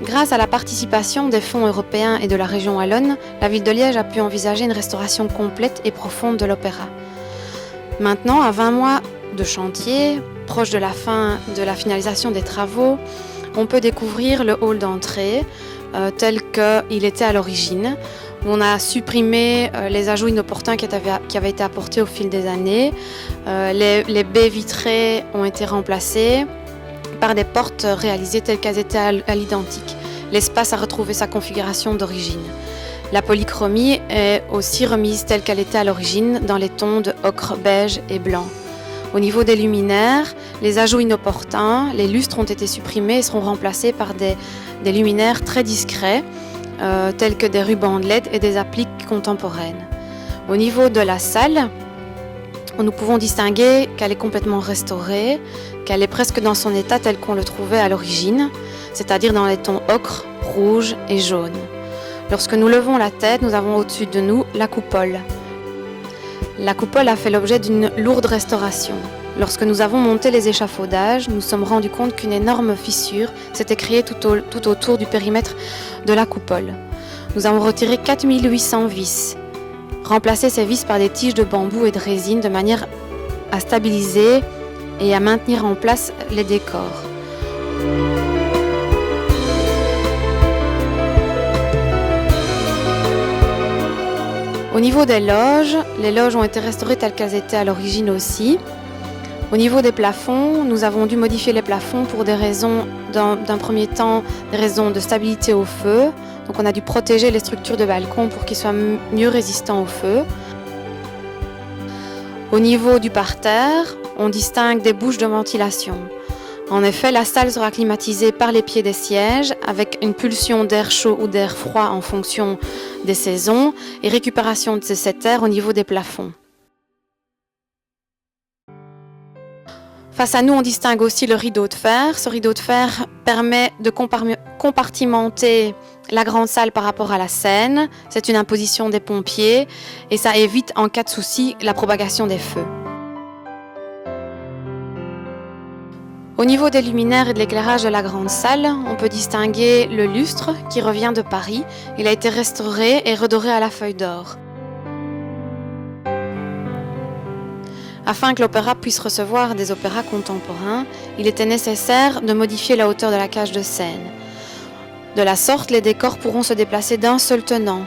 Grâce à la participation des fonds européens et de la région wallonne, la ville de Liège a pu envisager une restauration complète et profonde de l'opéra. Maintenant, à 20 mois de chantier, proche de la fin de la finalisation des travaux, on peut découvrir le hall d'entrée tel qu'il était à l'origine. On a supprimé les ajouts inopportuns qui avaient été apportés au fil des années. Les baies vitrées ont été remplacées par des portes réalisées telles qu'elles étaient à l'identique. L'espace a retrouvé sa configuration d'origine. La polychromie est aussi remise telle qu'elle était à l'origine dans les tons de ocre, beige et blanc. Au niveau des luminaires, les ajouts inopportuns, les lustres ont été supprimés et seront remplacés par des luminaires très discrets, tels que des rubans de LED et des appliques contemporaines. Au niveau de la salle, nous pouvons distinguer qu'elle est complètement restaurée, qu'elle est presque dans son état tel qu'on le trouvait à l'origine, c'est-à-dire dans les tons ocre, rouge et jaune. Lorsque nous levons la tête, nous avons au-dessus de nous la coupole. La coupole a fait l'objet d'une lourde restauration. Lorsque nous avons monté les échafaudages, nous nous sommes rendus compte qu'une énorme fissure s'était créée tout autour du périmètre de la coupole. Nous avons retiré 4800 vis, remplacé ces vis par des tiges de bambou et de résine de manière à stabiliser et à maintenir en place les décors. Au niveau des loges, les loges ont été restaurées telles qu'elles étaient à l'origine aussi. Au niveau des plafonds, nous avons dû modifier les plafonds pour des raisons, d'un premier temps, des raisons de stabilité au feu. Donc on a dû protéger les structures de balcon pour qu'ils soient mieux résistants au feu. Au niveau du parterre, on distingue des bouches de ventilation. En effet, la salle sera climatisée par les pieds des sièges avec une pulsion d'air chaud ou d'air froid en fonction des saisons et récupération de cet air au niveau des plafonds. Face à nous, on distingue aussi le rideau de fer. Ce rideau de fer permet de compartimenter la grande salle par rapport à la scène. C'est une imposition des pompiers et ça évite, en cas de souci, la propagation des feux. Au niveau des luminaires et de l'éclairage de la grande salle, on peut distinguer le lustre qui revient de Paris. Il a été restauré et redoré à la feuille d'or. Afin que l'opéra puisse recevoir des opéras contemporains, il était nécessaire de modifier la hauteur de la cage de scène. De la sorte, les décors pourront se déplacer d'un seul tenant,